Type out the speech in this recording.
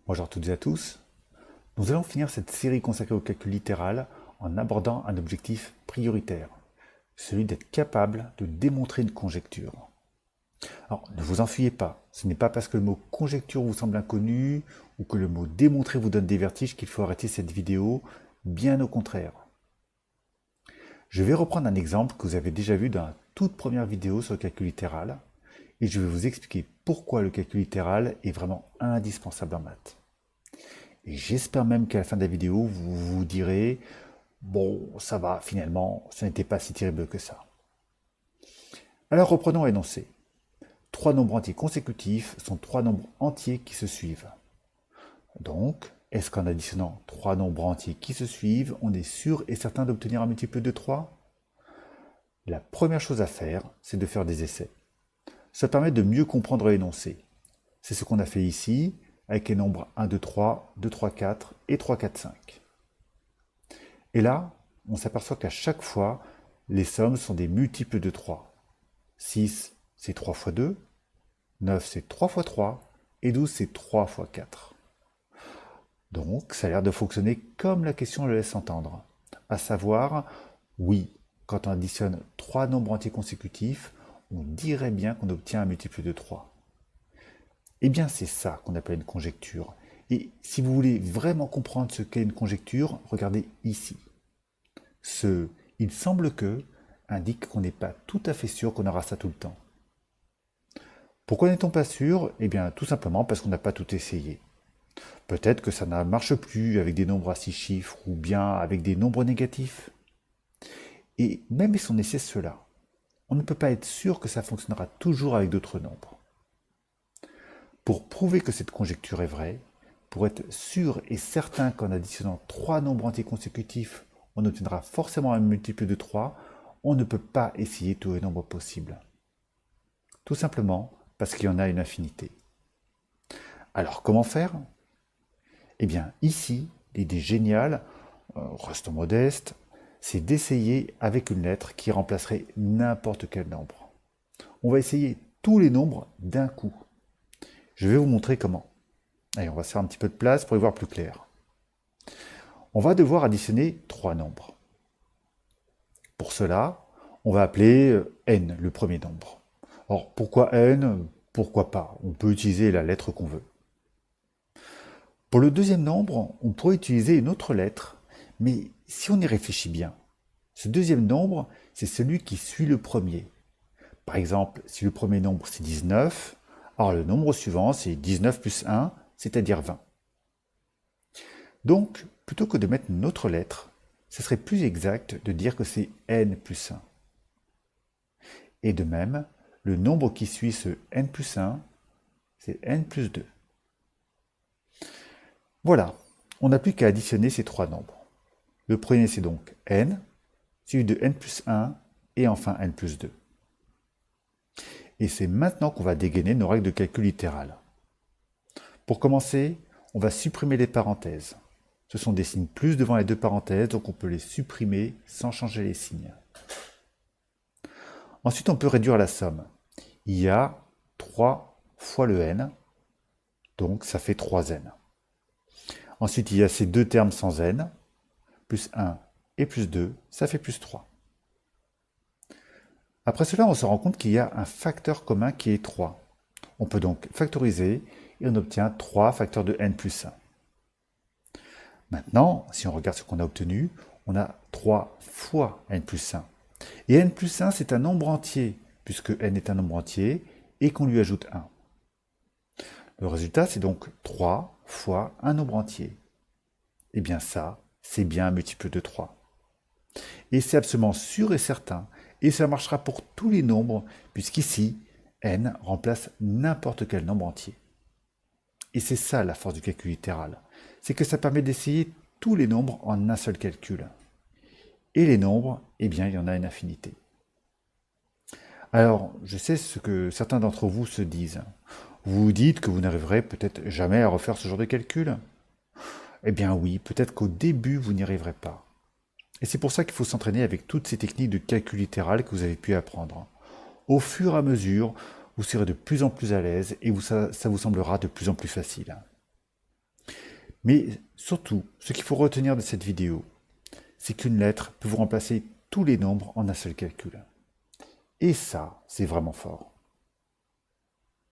Bonjour à toutes et à tous. Nous allons finir cette série consacrée au calcul littéral en abordant un objectif prioritaire, celui d'être capable de démontrer une conjecture. Alors, ne vous enfuyez pas, ce n'est pas parce que le mot conjecture vous semble inconnu ou que le mot démontrer vous donne des vertiges qu'il faut arrêter cette vidéo, bien au contraire. Je vais reprendre un exemple que vous avez déjà vu dans la toute première vidéo sur le calcul littéral, et je vais vous expliquer pourquoi le calcul littéral est vraiment indispensable en maths. Et j'espère même qu'à la fin de la vidéo, vous vous direz bon, ça va, finalement, ce n'était pas si terrible que ça. Alors reprenons l'énoncé. Trois nombres entiers consécutifs sont trois nombres entiers qui se suivent. Donc, est-ce qu'en additionnant trois nombres entiers qui se suivent, on est sûr et certain d'obtenir un multiple de 3? La première chose à faire, c'est de faire des essais. Ça permet de mieux comprendre l'énoncé. C'est ce qu'on a fait ici, avec les nombres 1, 2, 3, 2, 3, 4 et 3, 4, 5. Et là, on s'aperçoit qu'à chaque fois, les sommes sont des multiples de 3. 6, c'est 3 fois 2, 9, c'est 3 fois 3, et 12, c'est 3 fois 4. Donc, ça a l'air de fonctionner comme la question le laisse entendre. À savoir, oui, quand on additionne 3 nombres entiers consécutifs, on dirait bien qu'on obtient un multiple de 3. Eh bien, c'est ça qu'on appelle une conjecture. Et si vous voulez vraiment comprendre ce qu'est une conjecture, regardez ici. Ce « il semble que » indique qu'on n'est pas tout à fait sûr qu'on aura ça tout le temps. Pourquoi n'est-on pas sûr? Eh bien, tout simplement parce qu'on n'a pas tout essayé. Peut-être que ça ne marche plus avec des nombres à 6 chiffres ou bien avec des nombres négatifs. Et même si on essaie cela, on ne peut pas être sûr que ça fonctionnera toujours avec d'autres nombres. Pour prouver que cette conjecture est vraie, pour être sûr et certain qu'en additionnant 3 nombres entiers consécutifs, on obtiendra forcément un multiple de 3, on ne peut pas essayer tous les nombres possibles. Tout simplement parce qu'il y en a une infinité. Alors comment faire? Eh bien ici, l'idée géniale, restons modestes, c'est d'essayer avec une lettre qui remplacerait n'importe quel nombre. On va essayer tous les nombres d'un coup. Je vais vous montrer comment. Allez, on va se faire un petit peu de place pour y voir plus clair. On va devoir additionner 3 nombres. Pour cela, on va appeler n le premier nombre. Alors pourquoi n? Pourquoi pas? On peut utiliser la lettre qu'on veut. Pour le deuxième nombre, on pourrait utiliser une autre lettre, mais si on y réfléchit bien, ce deuxième nombre, c'est celui qui suit le premier. Par exemple, si le premier nombre c'est 19, alors le nombre suivant c'est 19 plus 1, c'est-à-dire 20. Donc, plutôt que de mettre une autre lettre, ce serait plus exact de dire que c'est n plus 1. Et de même, le nombre qui suit ce n plus 1, c'est n plus 2. Voilà, on n'a plus qu'à additionner ces trois nombres. Le premier c'est donc n, suivi de n plus 1 et enfin n plus 2. Et c'est maintenant qu'on va dégainer nos règles de calcul littéral. Pour commencer, on va supprimer les parenthèses. Ce sont des signes plus devant les deux parenthèses, donc on peut les supprimer sans changer les signes. Ensuite, on peut réduire la somme. Il y a 3 fois le n, donc ça fait 3n. Ensuite, il y a ces deux termes sans n, plus 1 et plus 2, ça fait plus 3. Après cela, on se rend compte qu'il y a un facteur commun qui est 3. On peut donc factoriser et on obtient 3 facteurs de n plus 1. Maintenant, si on regarde ce qu'on a obtenu, on a 3 fois n plus 1. Et n plus 1, c'est un nombre entier, puisque n est un nombre entier, et qu'on lui ajoute 1. Le résultat, c'est donc 3 fois un nombre entier. Eh bien ça, c'est bien un multiple de 3. Et c'est absolument sûr et certain, et ça marchera pour tous les nombres, puisqu'ici, n remplace n'importe quel nombre entier. Et c'est ça la force du calcul littéral, c'est que ça permet d'essayer tous les nombres en un seul calcul. Et les nombres, eh bien, il y en a une infinité. Alors, je sais ce que certains d'entre vous se disent. Vous vous dites que vous n'arriverez peut-être jamais à refaire ce genre de calcul? Eh bien oui, peut-être qu'au début, vous n'y arriverez pas. Et c'est pour ça qu'il faut s'entraîner avec toutes ces techniques de calcul littéral que vous avez pu apprendre. Au fur et à mesure, vous serez de plus en plus à l'aise et ça vous semblera de plus en plus facile. Mais surtout, ce qu'il faut retenir de cette vidéo, c'est qu'une lettre peut vous remplacer tous les nombres en un seul calcul. Et ça, c'est vraiment fort.